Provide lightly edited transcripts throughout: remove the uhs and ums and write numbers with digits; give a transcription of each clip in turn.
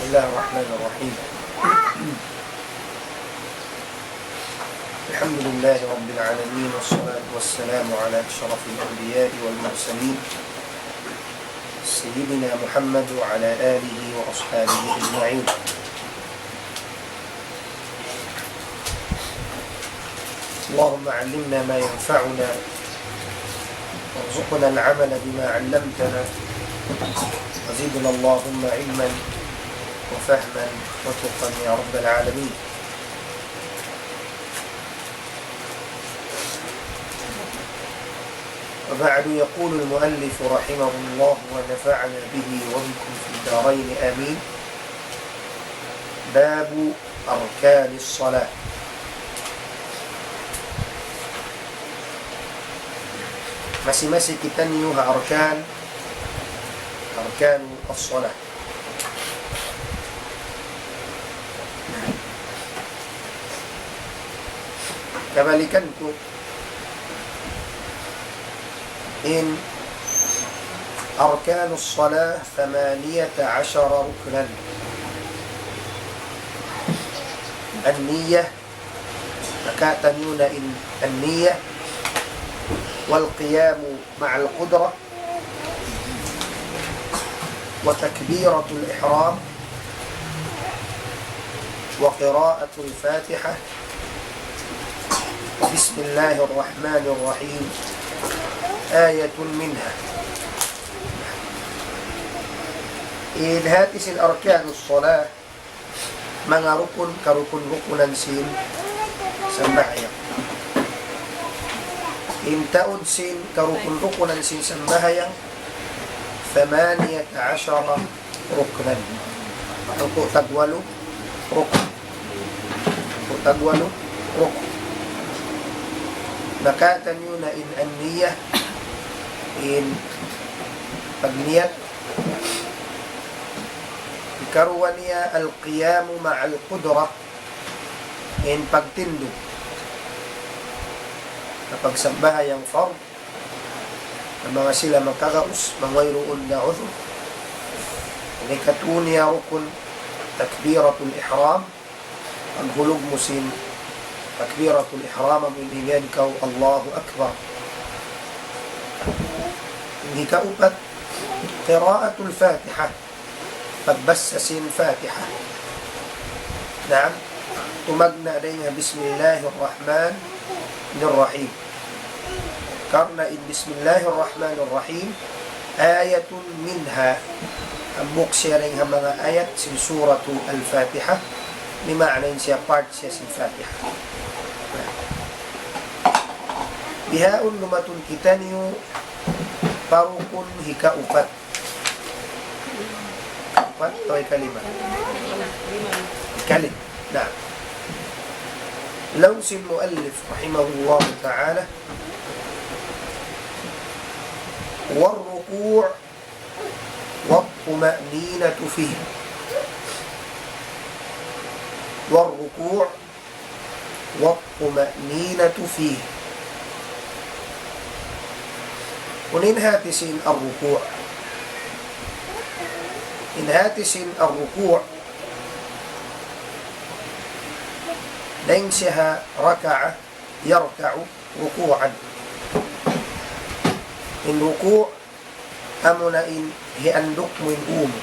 الله الرحمن الرحيم. الحمد لله رب العالمين، والصلاة والسلام على أشرف الأنبياء والمرسلين سيدنا محمد وعلى آله وأصحابه أجمعين. اللهم علمنا ما ينفعنا وارزقنا العمل بما علمتنا، وزدنا اللهم علما وفهما وتقا يا رب العالمين. وبعد، يقول المؤلف رحمه الله ونفعنا به وبكم في الدارين آمين. باب أركان الصلاة. Masih-masih kita niyuha arkan as-salah. Kembalikan itu in arkan as-salah 18 ruknan. An-niyah, maka taniyuna in an-niyah والقيام مع القدرة وتكبيرة الإحرام وقراءة الفاتحة وبسم الله الرحمن الرحيم آية منها. إذ هاتس الأركان الصلاة من ركن ركنا سين سمعيا إن تأد سين كركن سين سمبهيا 18 ركنا. Untuk tagwalu rukun. Maka tanyuna in an-niyah, in pagniyat, ikaruwa niya al-qiyamu ma'al qudra, in pagtindu kapag sambahayang fard ang mga sila magkakaus mangwayroon na udhur. Ikatuniya rukun takbiratul ihram, ang hulog musin takbiratul ihram ang ilingan ikaw Allahu Akbar. Hindi ka upat qiraatul fatiha, pagbasasin fatiha. Naam, tumagna rin nga Bismillahirrahmanirrahim. Karena in Bismillahirrahmanirrahim ayatun minha, ang muksyaring ang mga ayat sin suratu al-Fatiha, ni maanayin siya part siya sin Fatiha. Bihaun lumatun kita niyo parukun hika upat. Upat o ikalima? Ikalim. Nah, لوس المؤلف رحمه الله تعالى والركوع والطمأنينة فيه. والركوع والطمأنينة فيه. وننهاتسين الركوع. إنهاتسين الركوع لينسها ركع يركع ركوعا. In ruku' amo na in hiandok mo in umo.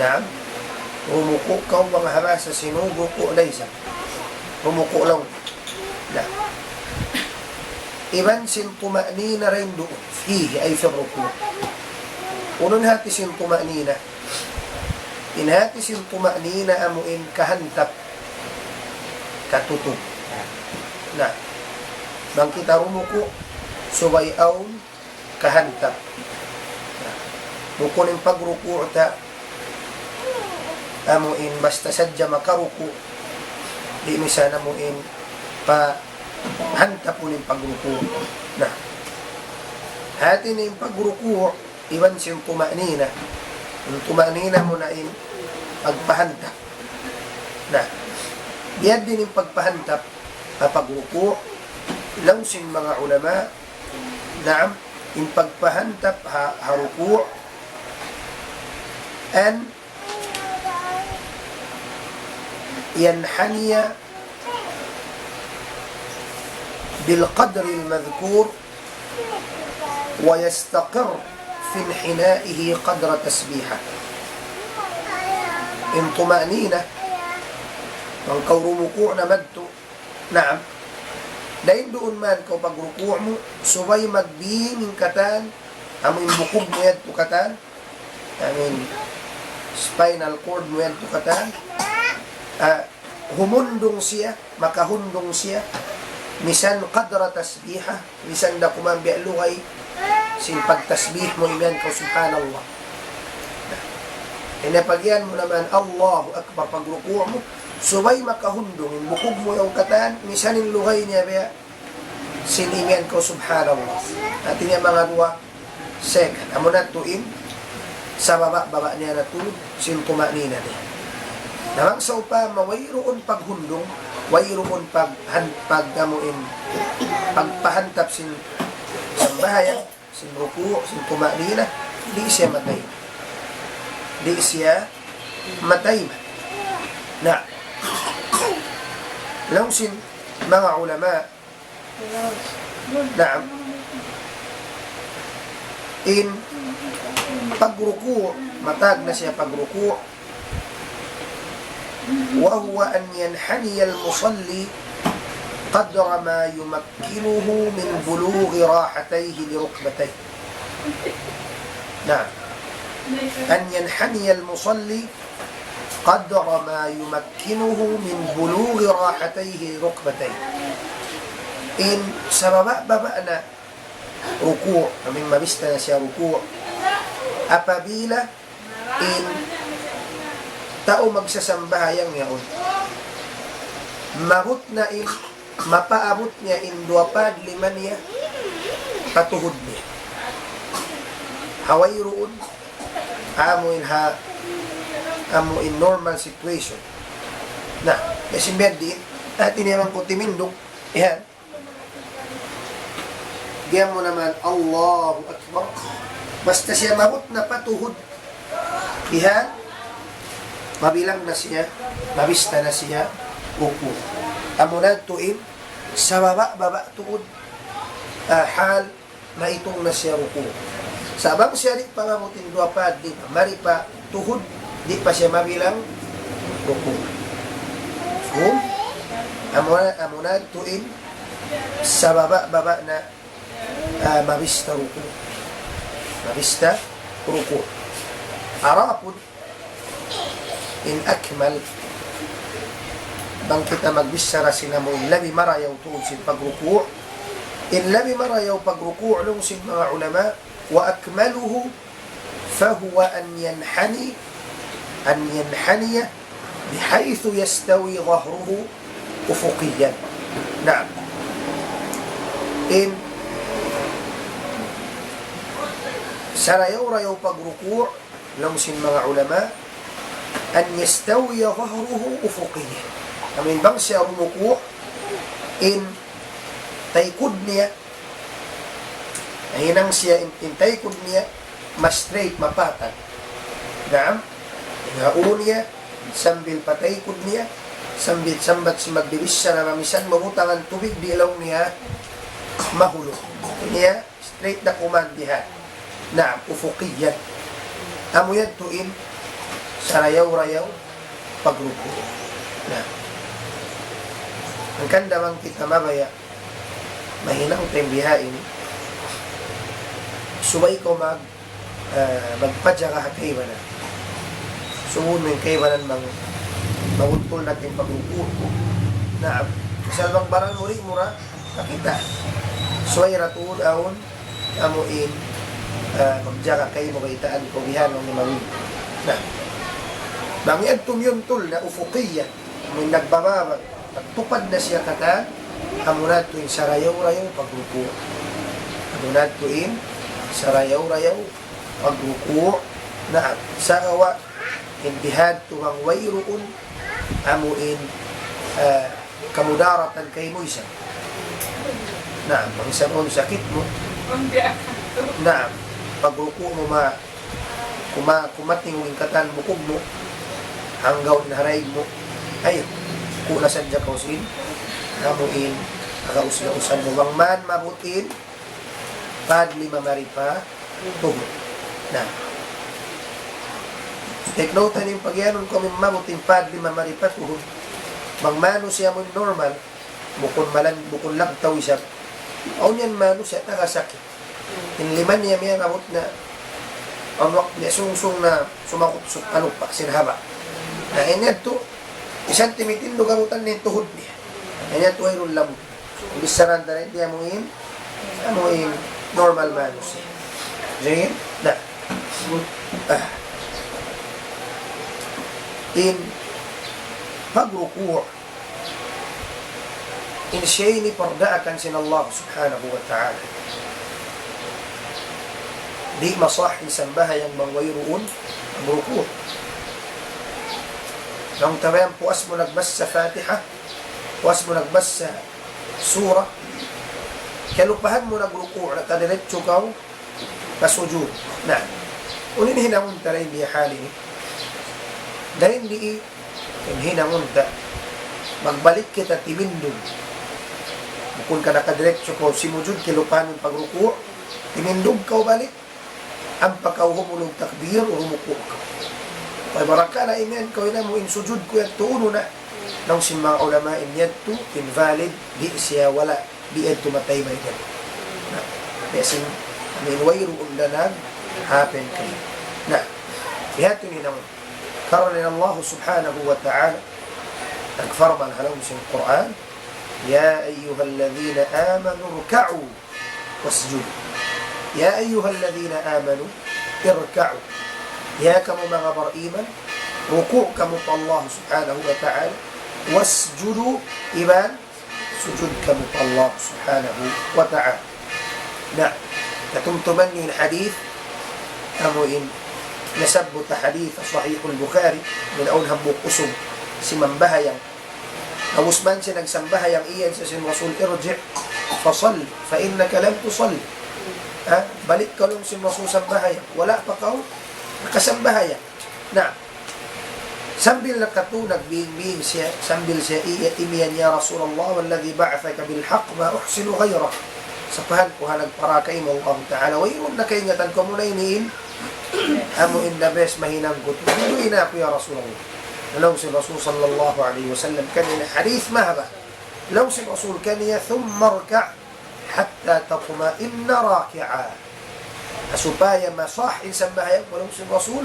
Naam, rumuku ka mga habasa sinuruku laysa. Rumuku lang. Naam. Iban sin tuma'nina rin doon. Fihi ay fi ruku'. Unun hati sin tuma'nina. In hati sin tuma'nina amo in kahantap, katutog. Nah, bang kita rumuku subay aun kahantap. Bukunin pagruku ta amuin basta sadya makaruku, di misana mo in pa hantap unin pagruku. Nah, hati ni pagruku iban siyang tuma'nina. Yung tuma'nina mo na in pagpahantap. Nah, diyan din yung pagpahantap pagruku. Lawsin mga ulama, naam, in pagpahantap haruku' and ينحني بالقدر المذكور ويستقر في انحنائه قدر تسبيحه. إن طمأنينة ang kaurumuku na madto. Naam. Dahil doon man kau pagruku mo, subay magbinging katan, amin bukog mo yan tukatan, amin spinal cord mo yan tukatan, humundong siya, makahundong siya, misan qadra tasbiha, misan da kumambi aluhay, sin pagtasbih mo iman kau subhanallah. Inapagyan mo naman, Allahu Akbar, pagruku mo, subay makahundong, bukog mo yung katan, misan yung luhay niya, baya, sinimian ko subhanallah. At niya mga dua, second, amo na tuin, sa baba niya na tulog, sintumanina niya. Namang sa upa, mawayroon paghundong, wayroon paggamuin, pagpahantap sin sambahayan, sin ruku, sin tumanina, di siya matay. Di siya matay man. Na, lang sin mga ulama, naam, in pagruku, matag na siya pagruku, wa huwa an yanhani al-musalli qadra ma yumakkinuhu min bulughi rahatayhi li rukbatayhi. Naam, an yanhani al-musalli قدر ما يمكنه من بلوغ راحتيه ركبتيه. إن سبب ببأنا ركوع من ما بستنا سيا ركوع apabila in tao magsasambahayan ngayon mabut na in mapaabot niya in 2-5 niya patuhod niya haway roon amo in normal situation na kasi di at iniyamang ko timindong yan diyan mo naman Allahu Akbar basta siya mabot na patuhod yan mabilang na siya mabista na siya upo amo na tuin sa baba tuod hal na itong na siya upo sabang siya di pangamutin 2-5 di mari pa tuhod di pa siya mabilang ruku. So, amo na tuin sa baba na mabista ruku. Mabista ruku. Arapun in akmal bang kita magbisara sinamo in labi marayaw tuod sin pagruku. In labi marayaw pagruku nung sin mga ulama wa akmaluhu fahuwa an ينحني بحيث يستوي ظهره أفقيا. نعم. إن سنيورا يوبق ركوع لمسن مع علماء أن يستوي ظهره أفقيا. من بمس الركوع إن تيكدني هنا إن تيكدني ما straight mapatan. نعم. Ngaon niya, sambil pataykod niya, sambat si magdilis siya na mamisan, mabutangan tubig, di ilaw niya, mahulog. Niya, straight na kumandihan. Na, ufukiyan. Amo yan tuin, sarayaw-rayaw, pagrupo. Na. Ang kandamang kita mabaya, mahinang tembihain, subay ko magpadya ka kay na. Sumun mo yung kaibanan maguntol natin pagrupo na salbang barang mura nakita suway ratuod ahon amuin magjaga kayo magaitaan ko bihanong ni mawin na bangyan tumyon tul na ufukiya may nagbababa pagtupad na siya kata amunad to yung sarayaw-rayaw pagrupo amunad to yung sarayaw-rayaw pagrupo na sa kawa indihad tuhang wayroon amuin kamudaratan kay mo isa na ang sabon sakit mo na pagruko mo kumating yung katan bukog mo hanggaw na haray mo ay buko na sadya kausin, amuin, akausla-usan mo. Wang man mabutin, padli mamaripa, tuhod. Na. Take note na yung pagyanon ko mabutin, padli mamaripa, tuhod. Mang mano siya mo normal, bukon lang tawi siya, o niyan mano siya, nakasakit. Inliman niya may abot na, anwak niya sungsung na sumakot pa, sinhaba. Na inyan to, isang timitin lugamutan na yung tuhod niya. Inyan to ay rulam. Ibisaran na rin, di amuin normal mano siya. Diyan, na. In pagruku' in siya ni pardaakan sin Allah subhanahu wa ta'ala. Di masahin sambahayang mangwayroon ang ruku'. Nang tawayan puas mo nagbas sa Fatiha, puas mo nagbas sa surah, kalupahan mo nagruku' na kadiretso ka kasujud. Na, unin hinangon taray di halin. Dahil di hinangon ta, magbalik kita timindog. Bukod ka nakadiretso ko, simujud, kilupahan yung pagruku', timindog ka balik, ang pagkauhumulog takbir, umuko ka. Kaya baraka na imen ko na mo in sujud ko at tuuno na nang si mga ulama inyadto invalid di siya wala di ed tumatay ba ito na kasi amin wayro undanag happen kay na ihato ni nang karon ni Allah subhanahu wa ta'ala nagfarman halong sa Quran ya ayyuhalladhina amanu ruk'u wasjudu ya ayyuhalladhina amanu irka'u ya kamu mga bariman, ruku' kamu pa Allah subhanahu wa ta'ala, wasjudu iban, sujud kamu pa Allah subhanahu wa ta'ala. Na, katumtuman yung hadith, amuin, nasabot na hadith, sahihul Bukhari, minaunhang bukusog, si Mambahayang. Awusman siya nagsambahayang iyan sa sin Rasul, irji' fasal, fa innaka lam tusal. Balik ka lang sin Rasul sambahayang, wala pa ka nakasambahaya na sambil nakatu nagbing-bing siya sambil siya imiyan ya Rasulullah walladhi ba'athaka bil haqq ma uhsinu ghayra sapahan ko nagpara kay mo Allah Ta'ala way na kay ngatan ko muna iniin amo in the best mahinang gut duin na ko ya Rasulullah law si Rasul sallallahu alaihi wasallam kanina hadith mahaba law si Rasul kaniya thumma rka' hatta tatma'inna raki'a supaya masahin sambahayan walang sin Rasul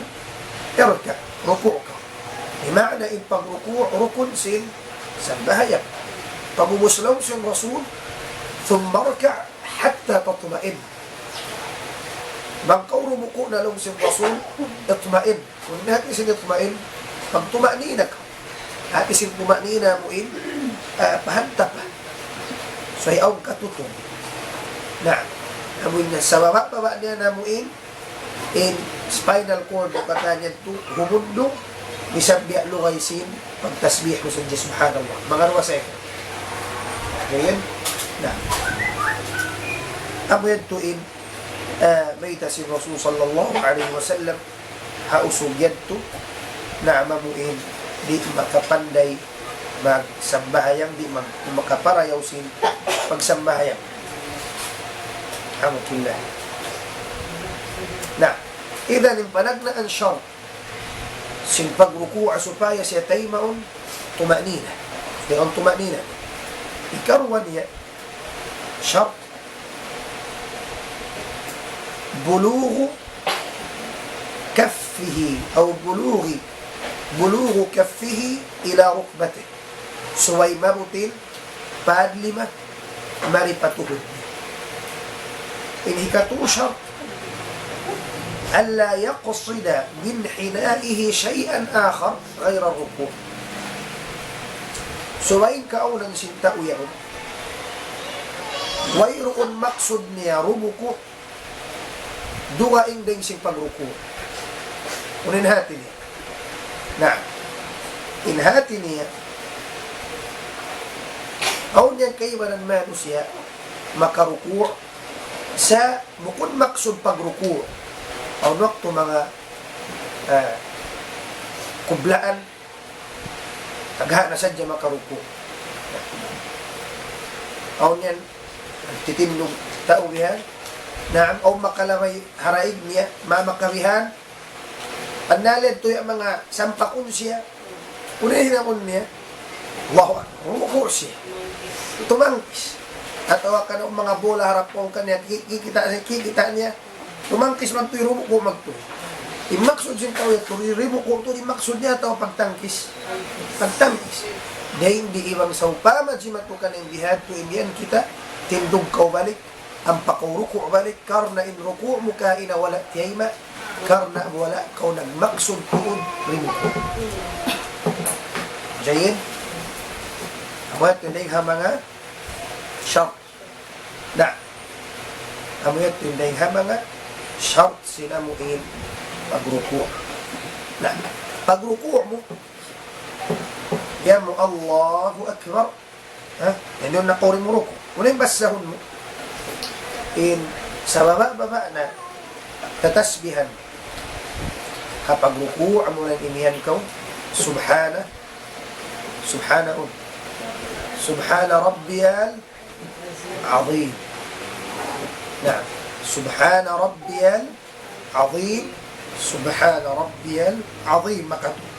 irka, ruku' ka ima'na in pagruku' rukun sin sambahayan pagbubuslaw sin Rasul thumma rka' hatta tatma'in bangkaw rumuku' na lang sin Rasul itma'in kung natin sin itma'in pag tuma'nina ka natin sin tuma'nina mo in pahanta pa so ayaw katutong na amoy na sa baba niya namuin in spinal cord o katanyan to humundo bisag biya lugaysin pagtasbih mo sa Diyos subhanallah mga ruwasek ngayon na amoy to in may si Rasul sallallahu alaihi wasallam hausog yan to na amamuin di makapanday magsambahayang di makaparayaw sin pagsambahayang Alhamdulillah. Na, idan yung panagnaan siya sin pagruku'a supaya siya taymaon tumanina. Yung tumanina. Ikarwan niya siya bulughu kaffihi o bulughu kaffihi ila rukbatih. Suway mabutin padlima maripatuhod. إنهكتو شرط ألا يقصد من حنائه شيئا آخر غير الركوع سوين كأولا سنتأو يهم ويرؤ المقصد نيا ربكو دوا إندين سنفق ركوع وننهاتني نعم إنهاتني أو نيان كيبا ما نسيا مكركوع sa bukod maksud pagruku o waktu mga kublaan Hagha na sadya makaruko. Aw niyan, titindog tauwihan, na aw makalamay haraig niya, mamakawihan, panalid to yung mga sampakon siya, unahin akon niya, Allahu Akbar, rumuko siya, tumangkis, at awa ka ng mga bola harap kong kanya, kikita niya, tumangkis man to'y rumuko magto. Imaksud siya tao ito, rumuko to, imaksud niya tao pagtangkis. Dahil hindi ibang saupaman si matukan ng bihad to indian kita, tindog kau balik, ang pakaruko balik, karna in ruko mo ka inawala tiyayma, karna wala kau nagmaksud tuon rimuko. Jayin, amuat tinday mga shart. Na, amuat tinday mga shart sinamuin pagruko. Na, pagruko mo, yan mo, Allahu Akbar. Ha? Yan yung nakurin mo ruko. Muna yung basahon mo. Sa baba na, tatasbihan. Kapag ruku, mo lang imihan ka, Subhana Rabbiyal Azim. Na, Subhana Rabbiyal Azim. Subhana Rabbiyal Azim. Makatu.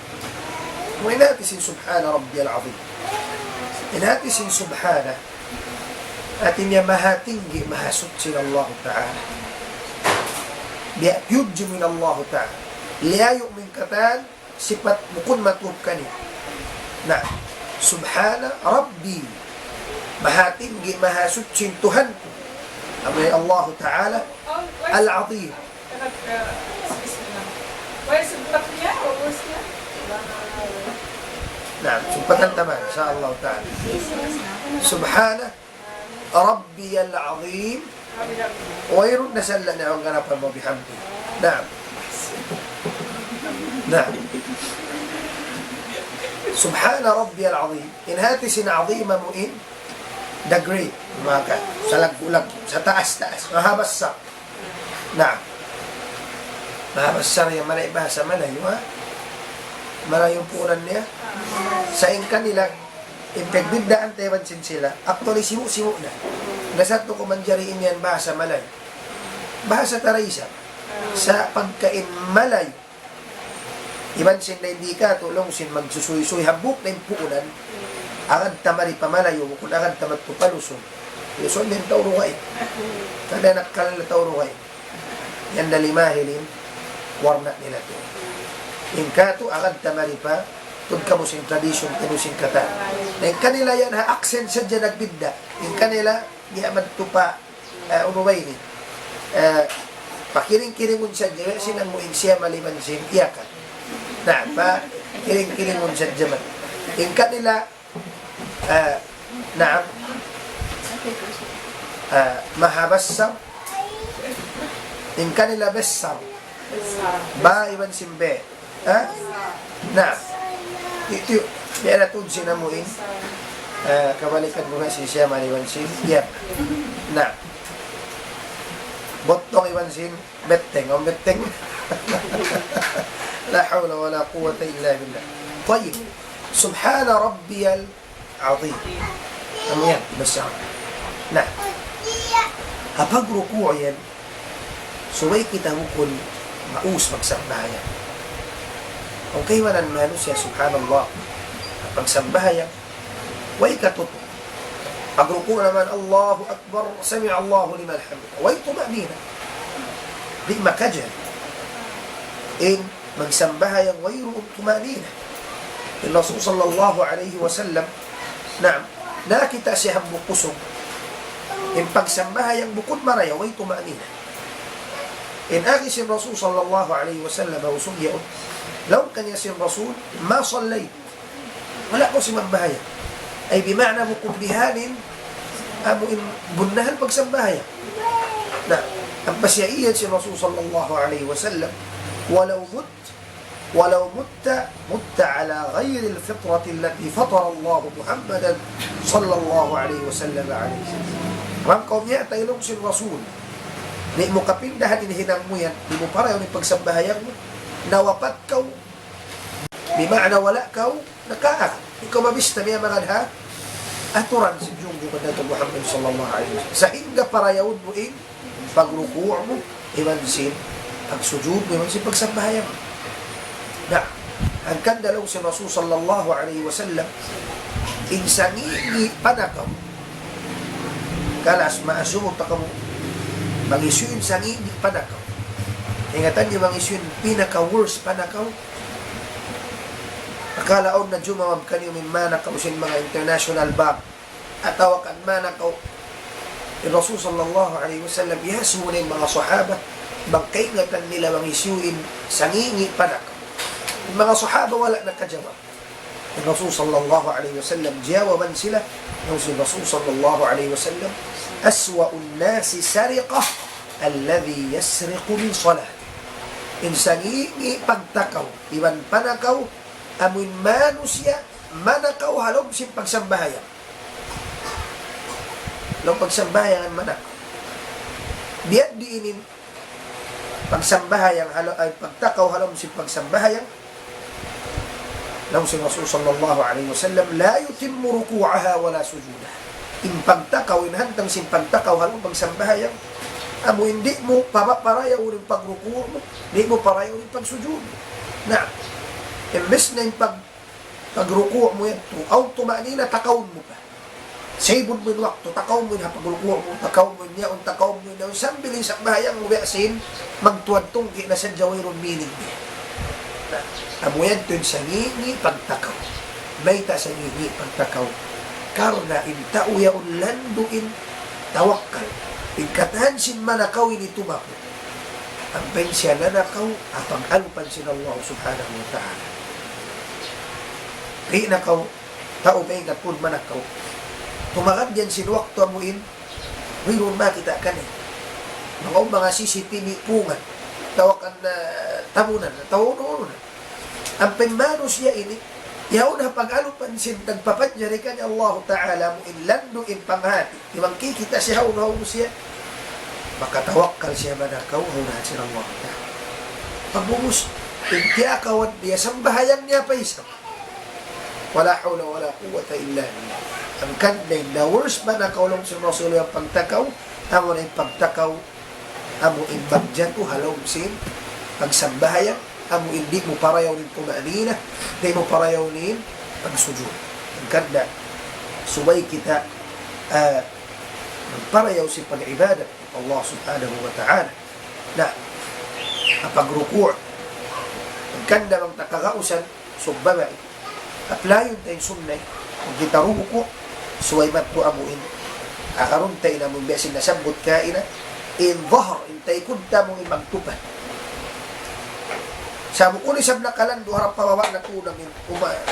Muna natin Subhana Rabbiyal Azim. Inatin Subhana atin niya mahatinggi, mahasutsin Allah Ta'ala. Biyuji min Allah Ta'ala. Liyayo min katan, sipat bukun matub kani. Na, Subhana Rabbi. Mahatinggi, mahasutsin Tuhan. Amay Allah Ta'ala. Al-Azim. Nah, sumpatan taman sa Allah Ta'ala. Subhana Rabbiyal Azim. Wairun nasalla na ang ganapan mo bihamdi. Naam. Subhana Rabbiyal Azim. Inhati sinazima mo in the great. Maka sa lag-ulag, sa taas-taas, mahabas sa. Naam. Mahabas sa rin malay bahasa malayo, ha? Malayong punan niya. Sa ingkan nila, impegbigdaan tewansin sila, actually simu-simu na. Nasato ko manjariin yan bahasa malay. Bahasa taraysa. Sa pagkain malay, ibansin na hindi ka, tulong sin magsusuy-suy, habuk na yung puunan, agad tamari pamalayo, kung agad tamat pupalusong. Lusong din taurukay. Kada nakkalala taurukay. Yan na limahilin, warna nila to. Ingkato agad tamari pa, tud kamo sing tradisyon kinusing kata. Yung kanila yan ha, accent sa dyan nagbidda. Yung kanila, yaman to pa, umaway ni. Pakiring-kiringon sa dyan, sinamuin siya maliman sin, iyakan. Na, pa, kiring-kiringon sa dyan. Yung kanila, naam, mahabasam, yung kanila besam, ba iban simbe. Ha? Na, ito, meron ito sinamuin, kabalikan mo nga si siya maniwansin, yep. Na, botong iwansin, betteng, o betteng. La hawla wa la quwwata illa billah. Tayyib, Subhana Rabbiyal Azim. Ano yan? Basta. Na, kapag ruku' yan, suway kita hukul, maus magsambahayan. Kung kayo mananmano siya, subhanallah, pagsambahayan, way katuto. Pagruko naman, Allahu Akbar, sami Allahu liman hamid. Way tumanina. Di makajan. In magsambahayan, way ruong tumanina. In Rasul sallallahu alayhi wa sallam, na nakita siya hambuk pusong. In pagsambahayan, bukod maraya, way tumanina. In aki si Rasul sallallahu alayhi wa sallam, usong yaon, law kanya si Rasul, ma sallay. Wala ko si magbahaya. Ay bima'na mo kumbihanin, amuin bunahan pagsambahaya. Na, ang pasyaiyan si Rasul sallallahu alayhi wa sallam, ولو مت على غير الفطرة التي فطر الله محمدا صلى الله عليه وسلم عليه. Ang kaum niya, taylong si Rasul. Di mo kapindahan, inihinang mo yan, di mo para yung pagsambahayan mo, nawapat kaw, di ma'ana wala kaw, nakaak. ikaw mabista niya mga ha, aturan si Junggo ka na Muhammad sallallahu alaihi wasallam. Sa hinga parayawod mo pagruku' mo, imansin, pagsujud mo, imansin, pagsambahayan mo. Na, ang kandalaw si Rasul sallallahu alaihi wasallam, insangi panakaw, kalas maasumot ka mo, mag-isuin sangi panakaw. Ingatan niyo mag-isuin pinaka-worst panakaw. Akalaon na jumawab kanyo min manakaw sin mga international bank at tawakan manakaw. Rasul sallallahu alaihi wasallam yasu na yung mga sahaba bangkaingatan nila mag-isuin sangingi panakaw. Yung mga sahaba wala nakajawab. Rasul sallallahu alaihi wasallam jawaban sila ng si Rasul sallallahu alaihi wasallam aswa'un nasi sariqah alladhi yasriqu min salat. Insangi pagtakaw, iwan panakaw, amuin manusya, manakaw halog si pagsambahayan. Halog pagsambahayan ang manakaw. Biad diinin pagsambahayan, ay pagtakaw halog si pagsambahayan. Lang si Rasul sallallahu alaihi wasallam, la yutimmu ruku'aha wala sujudaha. In pagtakaw, inhantang sin pagtakaw halog pagsambahayan, amo hindi mo parayaw rin pagruku mo, hindi mo parayaw rin pagsujud. Na, imbes na yung pagruku mo yan, tukaw tumanina, takawin mo pa. Saybod mo yung wakto, takawin mo yung pagruku mo, takawin mo niya, takawin mo yung sambilin sa bahayang mo asin, magtuwantong na sa jawairon meaning niya. Na, amo yan ito yung sangingi pagtakaw. May ta sangingi pagtakaw. Karna intao yaon landuin tawakkal. Pagkatahan sin manakaw ini tumako. Ang pensya na nakaw, apang alupan sin Allah subhanahu wa ta'ala. Kaya nakaw, tao pa yung katpun manakaw. Tumakad yan sin wakto amuin, mayroon makita ka na. Mga CCTV pungan, tawakan na tamunan, tawanon na. Ang pemano siya ini, yaw na pag-alupan sin nagpapadjari ka niya Allah Ta'ala mo inlando in panghati. Ibang kikita siya, haun siya. Makatawakkal siya manakaw, haunahan siya Allah Ta'ala. Pagbumus, kaya kawad niya, sambahayan niya pa isa. Wala hawla wala quwwata illa billah. Ang kanday, the worst manakaw lang sa Rasul yung pagtakaw, amo na yung pagtakaw, amo yung bagjato, halong sin, pagsambahayan, amo hindi mo parayaw rin tumanina, hindi mo parayaw rin pagsujud. Ang kanda, subay kita magparayaw si pag-ibadat Allah subhanahu wa ta'ala na pagruku' ang kanda bang takagausan subbabay aplayon tayong sunnay kung kita ruko suway matpo amuin akaroon tayo na mong besin nasabot kaina in dhahar in tayo kunta mong magtupad sa mukuli sab nakalan duharap pawawa na tunang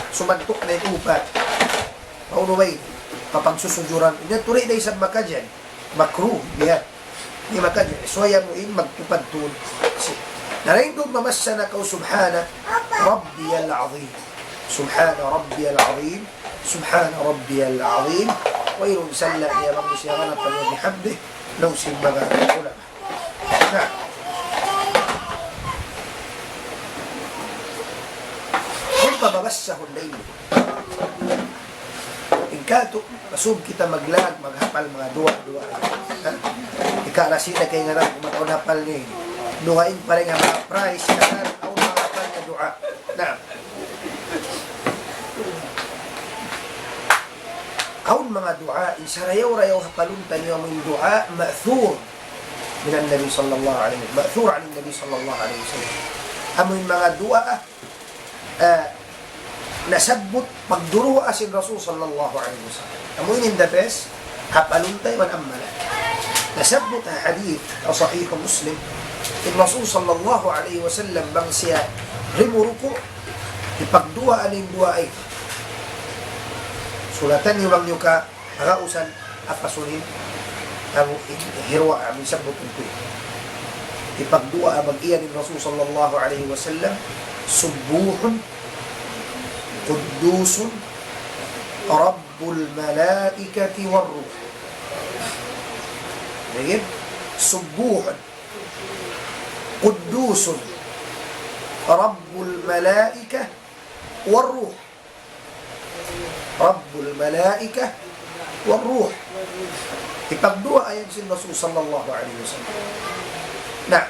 sumantok na yung upat maunumay kapagsusujuran ina tuloy na isang makadyan makruh diya di makadyan suwaya mo magtupad tun narindog mamasa na kau subhana rabbiyal azim subhana rabbiyal azim subhana rabbiyal azim wairun salla niya bang siya ka na pala ni hamdi nung simbaga ulama na kung pababasahon na ilo ikato, masub kita maglag, maghapal mga duwa. Ikarasina kayo nga lang, kung makunapal niyo. Duwain pa rin nga mga price, kanan, ang maghapal na duwa. Na, kaun mga duwa, isarayaw-rayaw hapaluntan niyo ang duwa, ma'thur minan Nabi sallallahu alaihi wasallam. Ma'thur alin Nabi sallallahu alaihi wasallam. Amoy mga duwa, nasabot pagduro asin Rasul sallallahu alaihi wasallam. Amo in the best hapaluntay man amala. Nasabot ang hadith o sahih Muslim in Rasul sallallahu alaihi wasallam bang siya rimuruko ipagdua aning dua ay sulatan niyo bang yuka hagausan apasunin ang hirwa amin sabot ito ipagdua abang iyan ni Rasul sallallahu alaihi wasallam subuhun Qudusun Rabbul Malaikati Warruh. Baik, Subuhan Qudusun Rabbul Malaikah Warruh. Rabbul Malaika wal Ruh. Ipagdua ayan si Rasul sallallahu alaihi wasallam. Na,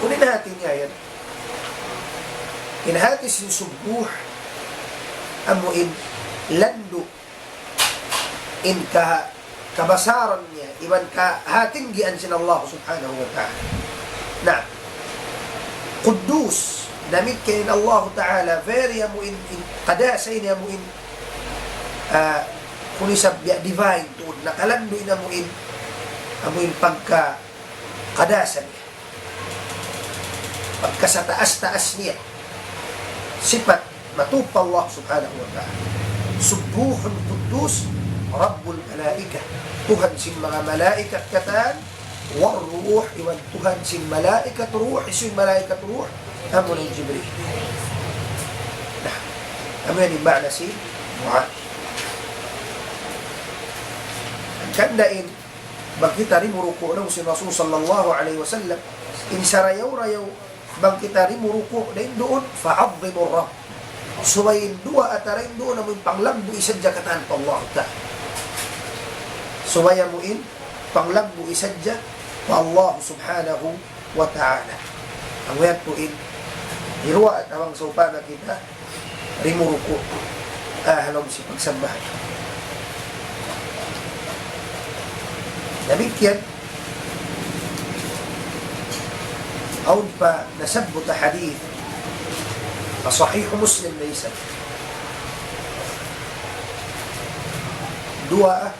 unin natin ngayon. Inhati si subuh amuin lando in kabasaran niya iban kahatinggian sin Allah subhanahu wa ta'ala. Na, Quddus damit kain Allah ta'ala very amuin kadasa ini amuin kunisab divine tuod nakalando in amuin pagka kadasa niya pagka sa taas-taas niya sifat matupa Allah subhanahu wa ta'ala. Subuhun Quddus Rabbul Malaika, Tuhan sin mga malaikat katan, war ruh iwan Tuhan sin malaikat ruh, sin malaikat ruh amun ang Jibril. Nah, amun yung ma'na si Mu'ad. Ang kandain bang kita rin muruko na si Rasul sallallahu alaihi wasallam in sarayaw-rayaw bang kita rin muruko na doon fa'adzimur Rabb suwayin dua at rin doon na mo yung panglagbo isadya kataan pa Allah ta'ala suwaya mo in panglagbo isadya pa Allah subhanahu wa ta'ala ang wayat po in hirwa at awang sopa na kita rin muruko halom si pagsambahan demikian أو نثبت حديث صحيح مسلم ليس دواء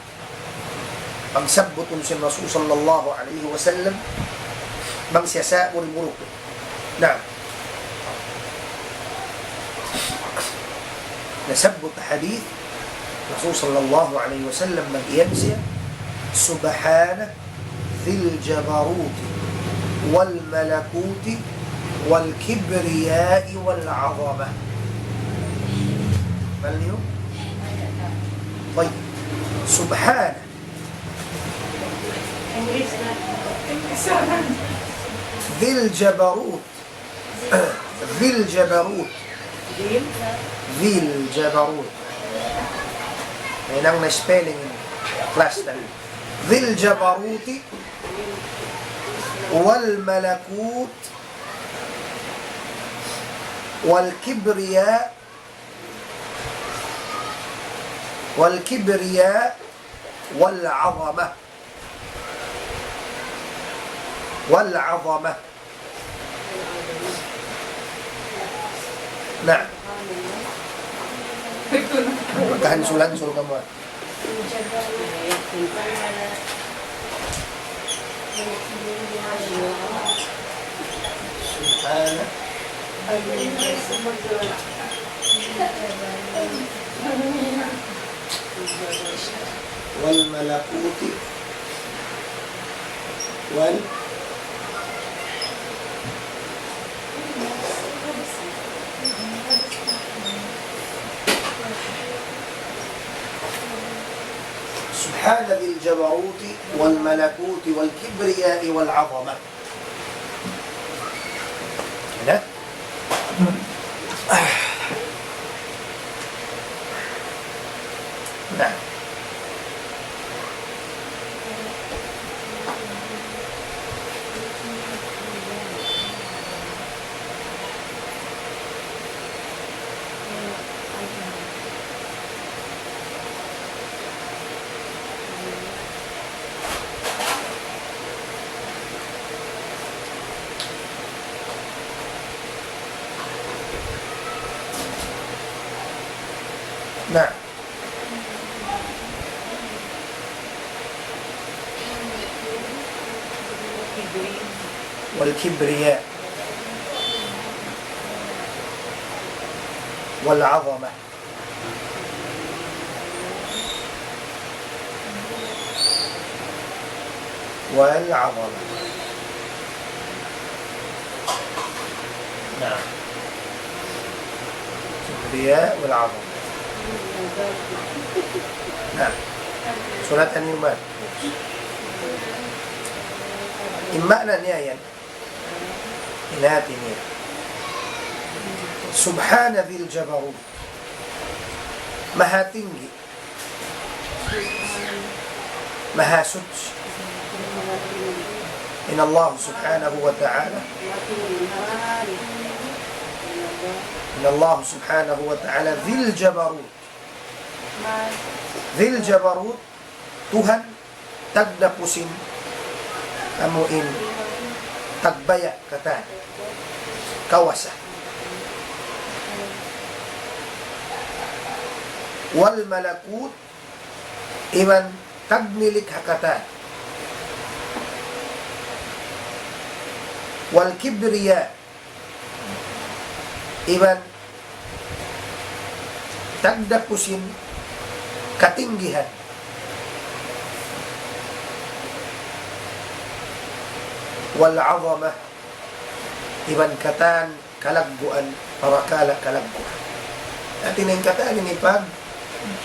أن ثبت الرسول صلى الله عليه وسلم من سيساء الملوك. نعم نثبت حديث الرسول صلى الله عليه وسلم من ينسي سبحانه ذي الجبروت والملكوت والكبرياء والعظمة. ماليو طيب سبحانه ذي الجبروت ذي الجبروت ذي الجبروت هنا spelling class ذي الجبروت والملكوت والكبرياء والعظمة نعم kahansulan-sul ka mo Subhana wal malakuti wal سبحان ذي الجبروت والملكوت والكبرياء والعظمة. هنا نعم نعم والكبرياء والعظمة والعظمة. نعم الكبرياء والعظمة. نعم سورة النمل إما نهاية إلهاتني سبحان ذي الجبروت mahatinggi, mahasuds. In Allah subhanahu wa ta'ala, in Allah subhanahu wa ta'ala, Dhil Jabarut. Dhil Jabarut, Tuhan tagdapusin, amuin, tagbaya, katan, kawasa. Wal malakut, iman tagmilik hakatan. Wal kibriya, iban tagdapusin katinggihan. Wal azamah, iban katan kalagguan, parakala kalagguan. Atin ang katan ini pag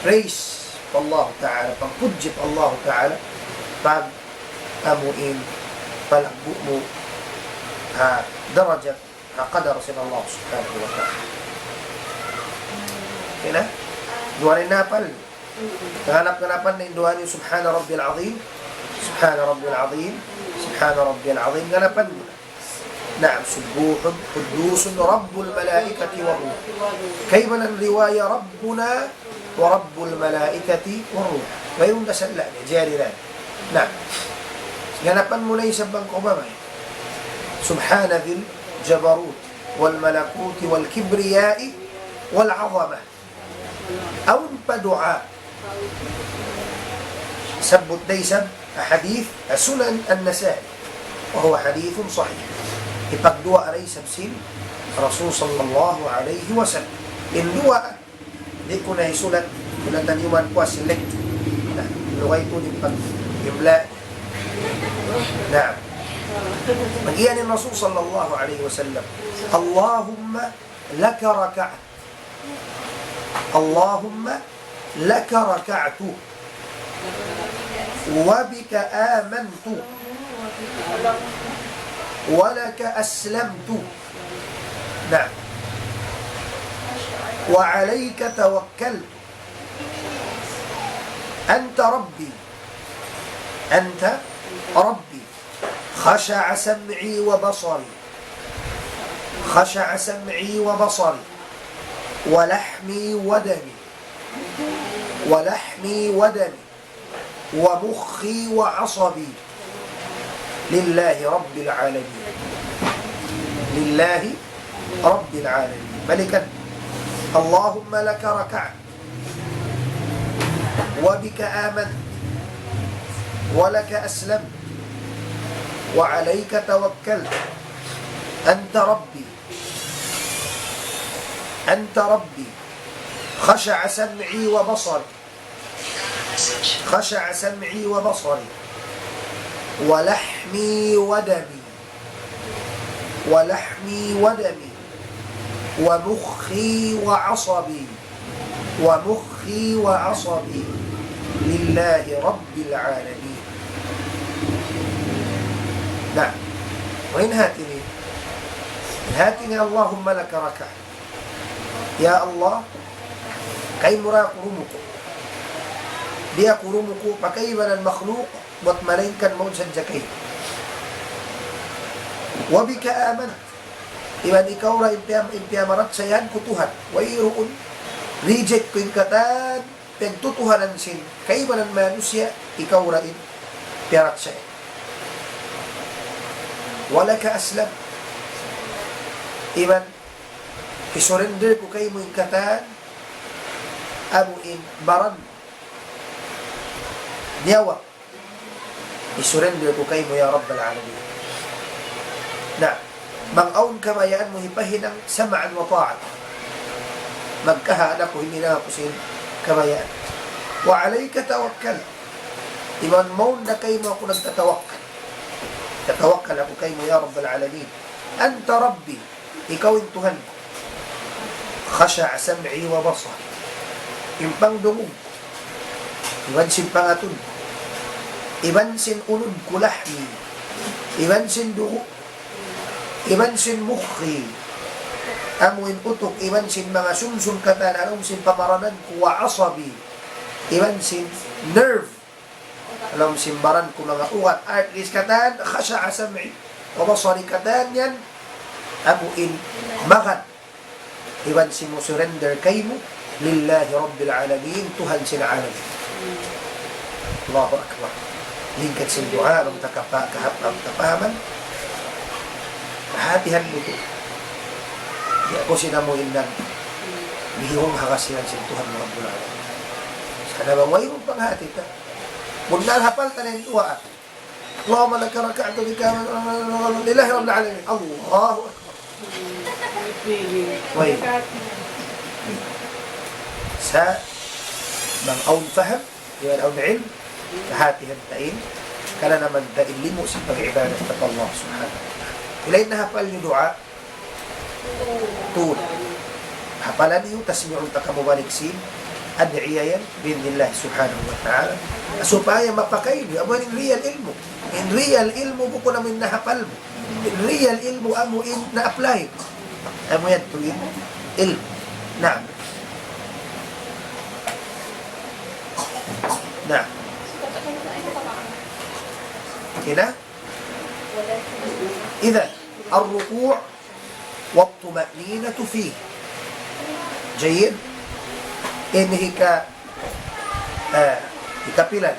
praise Allah Ta'ala, pagpudjit Allah Ta'ala, pag amuin palagbu mo درجة قدر سن الله سبحانه وتعالى. Kaya duwanin napal. Hanap-hanapan na yung duwanin Subhana Rabbil Azim, Subhana Rabbil Azim, Subhana Rabbil Azim. Ganapan mo na. Naam, subuhun, kudusun, Rabbul Malaikati wa Ruh. Kaya man ang riwaya Rabbuna wa Rabbul Malaikati wa Ruh. Mayroon na sala niya, jari rin. Naam. Ganapan mo na yung sabang kumamay. سبحان ذي الجبروت والملكوت والكبرياء والعظمة. أو بدعاء سب الديسب حديث سنن النسائي وهو حديث صحيح. ipagdua aray sabsin Rasul sallallahu alayhi wa sallam. Indua di ko na isulat kulatan yuman ko select na luway ko din pag-imla. Naam. Magiyan ni Rasul sallallahu alaihi wasallam, Allahumma laka raka'at, Allahumma laka raka'tu wa bika amantu wa laka aslamtu. Na'am. Wa alayka tawakkaltu. Anta rabbi, anta rabbi. خشع سمعي وبصري، خشع سمعي وبصري ولحمي ودمي، ولحمي ودمي ومخي وعصبي لله رب العالمين، لله رب العالمين. ملكا اللهم لك ركعت وبك آمنت ولك أسلمت وعليك توكلت. أنت ربي، أنت ربي. خشع سمعي وبصري، خشع سمعي وبصري ولحمي ودمي، ولحمي ودمي ومخي وعصبي، ومخي وعصبي لله رب العالمين. نعم. وإن هاتني اللهم لك ركعت. يا الله كي مرا قرمكو dia قرمكو فكيف المخلوق مطمئن موجا جكي وبك آمنت. Iban ikaw ra impiamarat sayan kutuhan wairuun reject ko yung katan pagtutuhanan sin kaibanan manusia ikaw ra in piarat sayan. Walaka aslam. Iban isurrender ko kay mo yung katan amuin baran niyawa isurrender ko kay mo ya Rabbal Alamin. Na mang-aun kamayaan mo hipahin ang sama'an wa ta'at. Magkahaan ako hindi na ako sin kamayaan. Wa alayka tawakkal. Iban maun na kay mo ako nagtatawakkal. Tatawakkal ako kay mo ya Rabbal Alamin. Anta Rabbi, ikaw ang Tuhan ko. Khasha' sam'i wa basar. Impang dungog. Iban sin pangatun. Iban sin unod kulahmi. Iban sin dugo. Iban sin mukhi. Amuin utok, iwan sin mga sumsum katan, anong sin pamaranan kuwa asabi. Iwan sin nerve. Alam simbaran ko mga ugat, artist katan, khasha asam'i. O basari katan yan, amuin makat. Iwan sin mo surrender kay mo, lillahi rabbil alamin, Tuhan sin alamin. Allahu Akbar. Lingkat sin doa, ang kapahaman, hatihan mo ito. Di ako sinamuhin ng bihong hakasihan sin Tuhan mga bulan. Sa kanabang way mong panghati ka. Munal hapal ka na yung tuwa. Allahumma laka raka'atu bika lillahi rabbil alamin. Allahu Akbar. Way. Sa bang aun faham, yan aun ilm, hatihan tain, kana naman dahil limo sa pag-ibadat ng Allah subhanahu wa ta'ala. Ilayin na hapal yung dua, tula. Hapalan niyo, tasmi'un takamubaliksin, ad'iyayan, binillah subhanahu wa ta'ala. Supaya mapakain niyo, amo in real ilmu. In real ilmu, buko namin nahapal mo. In real ilmu, amo in na-apply. Amo yan, tuwin, ilmu. Naam. Naam. كده إذا الركوع والطمأنينة فيه جيد إنهك ikapilan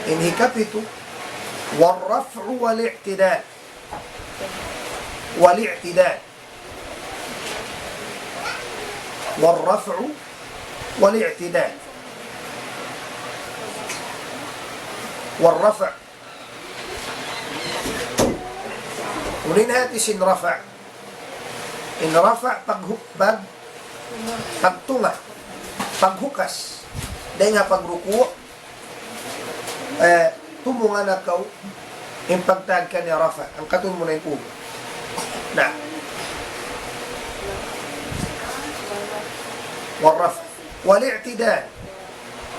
inhikapitu والرفع والاعتدال والرفع والاعتدال والرفع ولنهاتي سن رفع إن رفع pagtunga paghukas dahil nga pagruku tumunga na kaw yung pagtag ka ni rafa ang katun mo na yung ulo na والرفع والاعتدال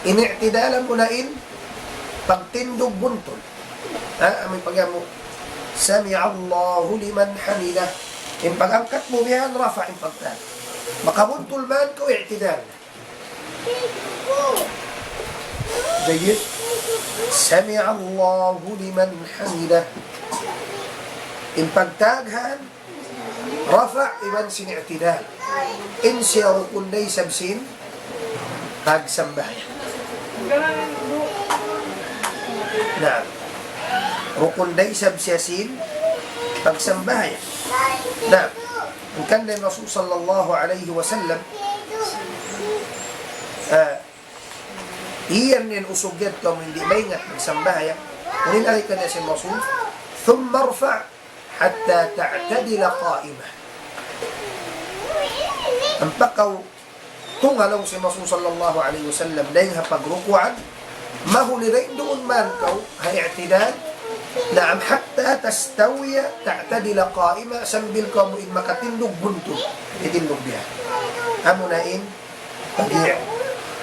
إن اعتدالا منائن pagtindog buntol may pagyan mo سمع الله لمن حمده in pag-angkat mo yan rafa in pagtag makabuntol man ko اعتدال جيد سمع الله لمن حمده in pagtaghan rafa iban sin اعتدال in siya rukunday sabsin pagsambahan na rukunday sabsiyasin pagsambahan na ang kanday Rasul sallallahu alayhi wa sallam iyan nin usugyat ka hindi maingat pagsambahan kunin ay ka na si Rasul thumma rfa' hatta ta'tadila qa'imah ang pakaw tungalaw si Rasul sallallahu alaihi wasallam dahil pagrukuan mahuli rin doon man kaw hay-i'tidal na hatta tastawiya ta'tadila qa'ima sambil ka mo in makatindog bunto itindog biya amo na in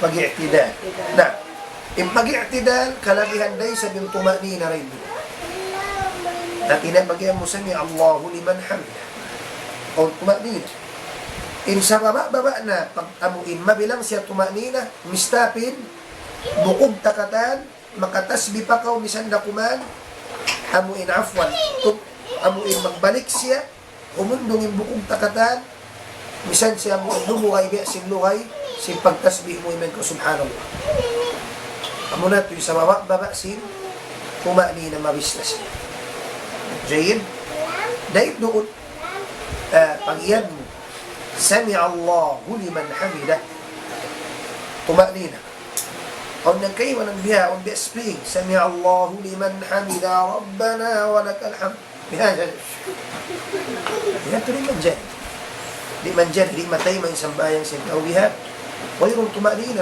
pag-i'tidal na in pag-i'tidal kalagihan day sa bintumani na rin na tinabagyan mo sami Allahu liman hamida o tumanina in sa baba na pag-amuin, mabilang siya tumanina, mistapin, bukog takatan, makatasbi pa kaw, misan na kuman, amuin afwan, amuin magbalik siya, umundong yung bukog takatan, misan siya amuin lumuhay, sin luhay, sin pagtasbi mo iman ko, subhanallah. Amo na ito yung sa baba sin, tumanina, mabista siya. Jayin, dahil doon, pag-iyan mo, سمع الله لمن حمده طمأنينة أو نكي ونبيها ونبيسبين سمع الله لمن حمده ربنا ولك الحمد بهذا itu liman jan lima tayo may sambayang sintaw biha wayrong طمأنينة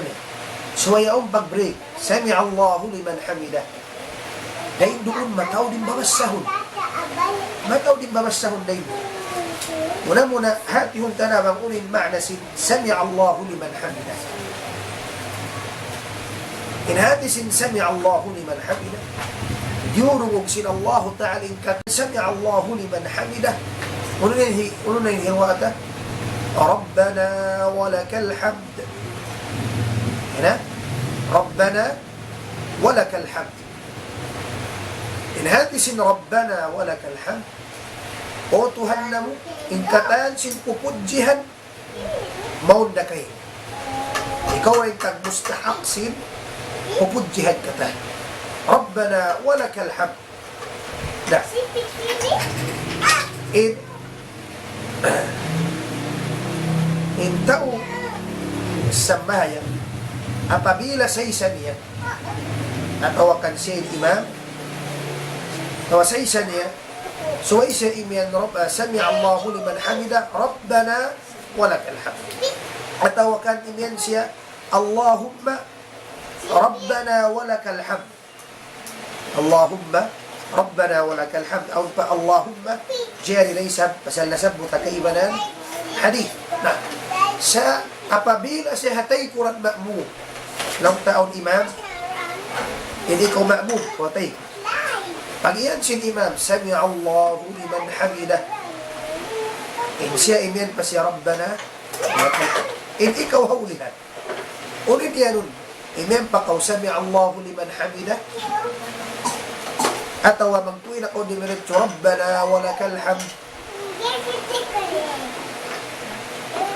suwaya pag-break سمع الله لمن حمده dahil doon mataw din babasahon dahil muna hati yung tanabang unin ma'na sin sami Allahu liman hamida in hati sin sami Allahu liman hamida Yurungog sin Allah Ta'ala in sami'a Allahu liman hamidah. Uno na yung hirwata. Rabbana walakal hamd. Hina? Rabbana walakal hamd. In hati sin Rabbana walakal hamd. O Tuhan na mo, in kataan sin pupudjihan, maun na kayo. Ikaw ay tagmustahak sin pupudjihan kataan. Rabbana walakal hamd. Nah. In tao sambahayan apabila sa isa niya natawakan siya imam tawa sa isa niya so isa imian sami Allahu liman hamida Rabbana walakal hamd natawakan imian siya Allahumma Rabbana walakal hamd Allahumma Rabbana walakal hamd o pa Allahumma jari laysab pasal nasab mutakaibanan hadith. Nah, sa apabila siya hatay kurat ma'mum lang taon imam hindi ko ma'mum hatay pag iyan sin imam sami Allahu liman hamidah in siya imen pa siya Rabbana in ikaw haulihan ulit yan nun imen pa kaw sami Allahu liman hamidah atawa magtuin ako dimiritso Rabbana walakal hamd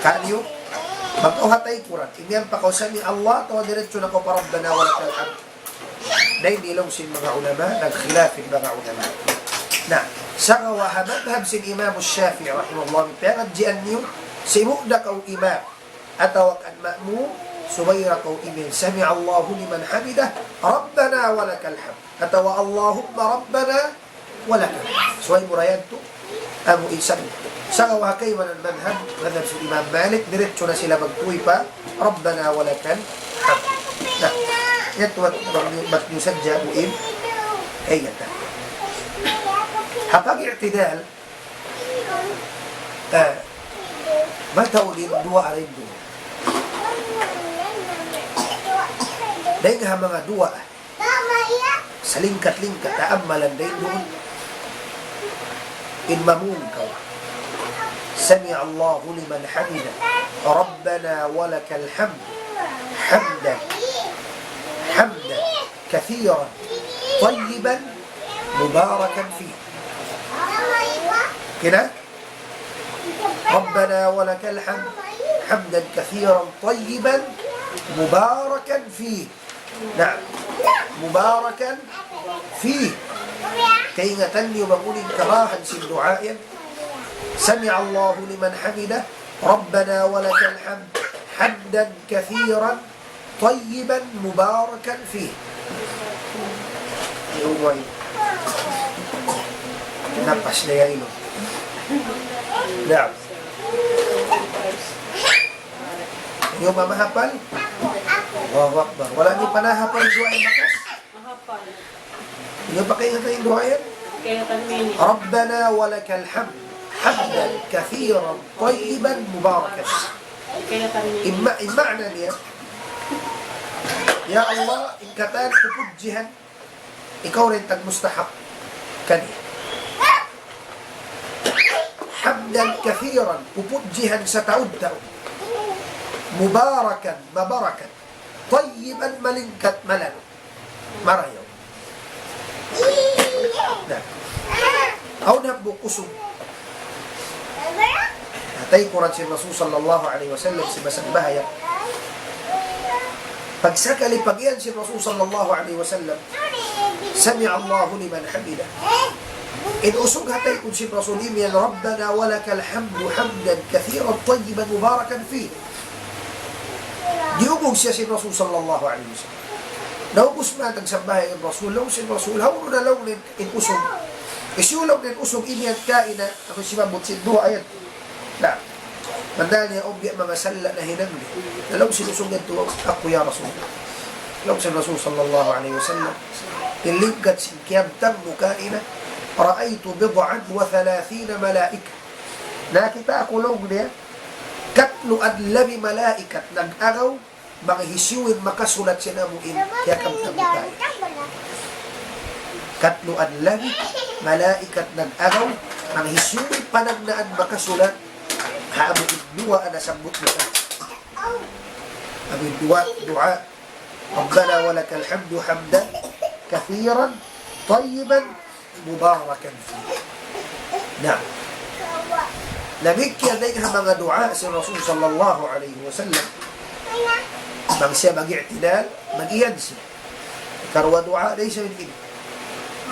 kanyo mag-uhatay kurat imyan pa kaw sami Allah tawa diretso na ko pa Rabbana walakal hamd dahil nilong sin mga ulama nagkhilafin mga ulama na sa kawahamadhab sin Imam Shafi'i rahimahullah pero diyan niyo si mu'da kaw imam atawa kan ma'mum subayra kaw imen sami Allahu liman hamidah Rabbana walakal hamd atawa Allahumma Rabbana walakal hamd suway murayan to amu isang sa kawakay man ang manhab si Imam Malik diretso na sila magtuwi pa Rabbana walakal hamd na ito at mag-yusad dyan buim ay yata hapag i'tidal matawin dua rin dua dahil nga mga dua sa lingkat-lingkat taamalan dahil doon in mamun kaw sami Allahu liman hamida Rabbana walakal hamd hamdan hamdan kathiran tayyiban mubarakan fih kina Rabbana walakal hamd hamdan kathiran tayyiban mubarakan fih nah mubarakan fih kaingatan niyo maguling karahan sin duayan sami Allahu liman hamidah Rabbana walakal hamd hamdan kathiran tayyiban mubarakan fih yun napas na yan ilo na yung mamahapal Allahu Akbar wala niyo panahapal dua ay bakas mahapal niyo pa kayo natin dua yan Rabbana walakal hamd hamdan kathiran tayyiban mubarakan imana niya ya Allah in katan pupudjihan ikaw rin tagmustahak kani hamdan kathiran pupudjihan sa taud-taud mubarakan mabarakan tayyiban malingkat malan marayaw na aw na bukusog natay kuran si Rasul sallallahu alaihi wasallam si basang bahaya pagsakali pagyan si Rasul sallallahu alaihi wasallam sami Allahu liman hamidah in usog hatay kun si Rasul imiyan Rabbana walakal hamdu hamdan kathiran tayyiban mubarakan fih diugog siya si Rasul sallallahu alaihi wasallam naubos matang sambahay ang Rasul law si Rasul hawro na law in usog isyulaw din usog imiyan kaina ako si mabot si dua ayat na mandal niya obya mga sala na hinangli nalaw sinusog nito ako ya Rasul law si Rasul sallallahu alaihi wasallam ilingkat si kiyabtang mukaina ra'aytu bid'an wa 30 malaika nakita ako law niya katlo adlabi malaikat nag-araw mga hisiwin makasulat siya na muin kaya kamtang mukaina Katluan lagi, malaikat nag-agaw, ang hisuri panagnaan makasulat, haamo idua na sambut mo ka. Ang dua, Rabbana walakal hamdu hamdan, kathiran, tayyiban, mubarakan fi. Na, nabikyan na yung mga dua si Rasul sallallahu alaihi wasallam. Bang siya mag-i'tidal, mag-iyan siya. Karwa dua na siya min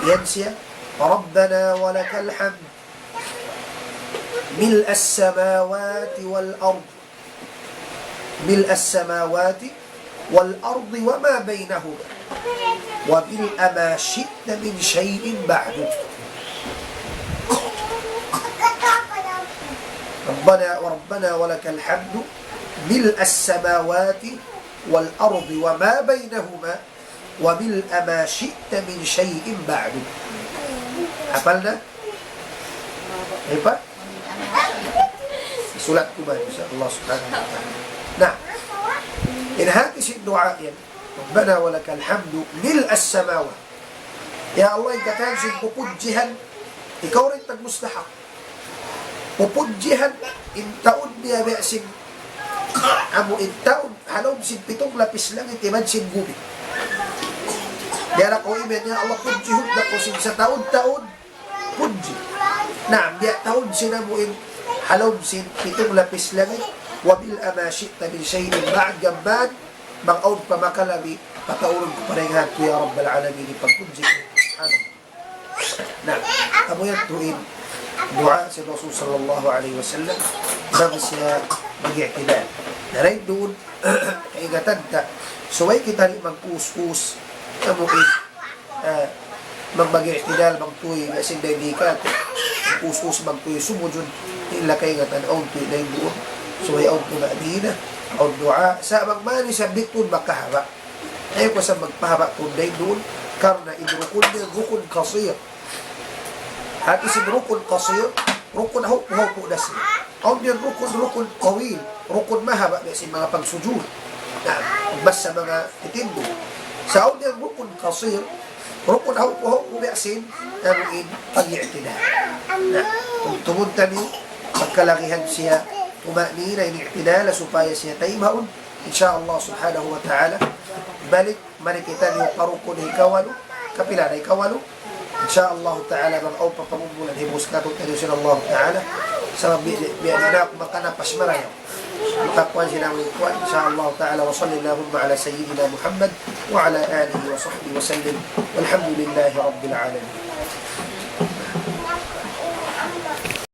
iyan siya. Rabbana walakal hamd ملء السماوات والأرض ملء السماوات والأرض وما بينهما وملء ما شئت من شيء بعد ربنا ولك الحمد ملء السماوات والأرض وما بينهما وملء ما شئت من شيء بعد. Hafal na? Ay pa? Sulat ko ba sa Allah subhanahu wa ta'ala. Nah, inhatis yung dua yan. Rabbana walakal hamdu mil as-samawat. Ya Allah, yung katansin, pupudjihan, ikaw rin tagmustahak. Pupudjihan, intaon niya biasin, amo intaon, halom sin pitong lapis lang, itimad sin gubi. Diyan ako imen niya, Allah pudjihod na ko sin sa taon-taon, pudji. Nah, biya taon sinamuin, halom sin pitong lapis lang, wabil amasyit na min shayin ba'ad gambad, mang-aud pa makalabi, pataurong ko pa rin hat ko, Ya Rabbal Alamin, ipagpudji. Nah, amo yan tuin, dua si Rasul sallallahu alaihi wasallam, bang siya mag-i'tidal. Naray doon, kaingatan ta, suway kita rin mag-us-us, amuin, mag-i'tidal, mag-tuy, asin na hindi ka, us-us, mag-tuy, sumujud, ila kaingatan, aun tuy na yung doon, suway aun tuy na aun dua, sa magmani sa bitun makahaba, ayaw ko sa magpahaba tunday doon, karna inrukun din, rukun kasir. At isin rukun kasir, rukun haupo na siya. Aun din rukun kawil, rukun mahaba na siya mga pagsujud, na mas sa mga itindo. Sa aun din rukun kasir, rukun haupo na siya, namuin pag-i'tidal. Na, kung tumunta ni, pagkalakihan siya, tumanina, in-i'tidala, supaya siya taimaun, insyaallah subhanahu wa ta'ala, balik, marikita niyo parukun na ikawalu, kapila na ikawalu, insyaallah ta'ala, mag-aw pa pamumulan, hibus na itong kanyo sila Allah ta'ala, sa biyanina kung makanapas marayaw. Makakuan sila ng ikuan, insyaallah ta'ala, wa sallillahumma ala sayyidina Muhammad, wa ala alihi wa sahbihi wa sallim, walhamdulillahi rabbil alamin.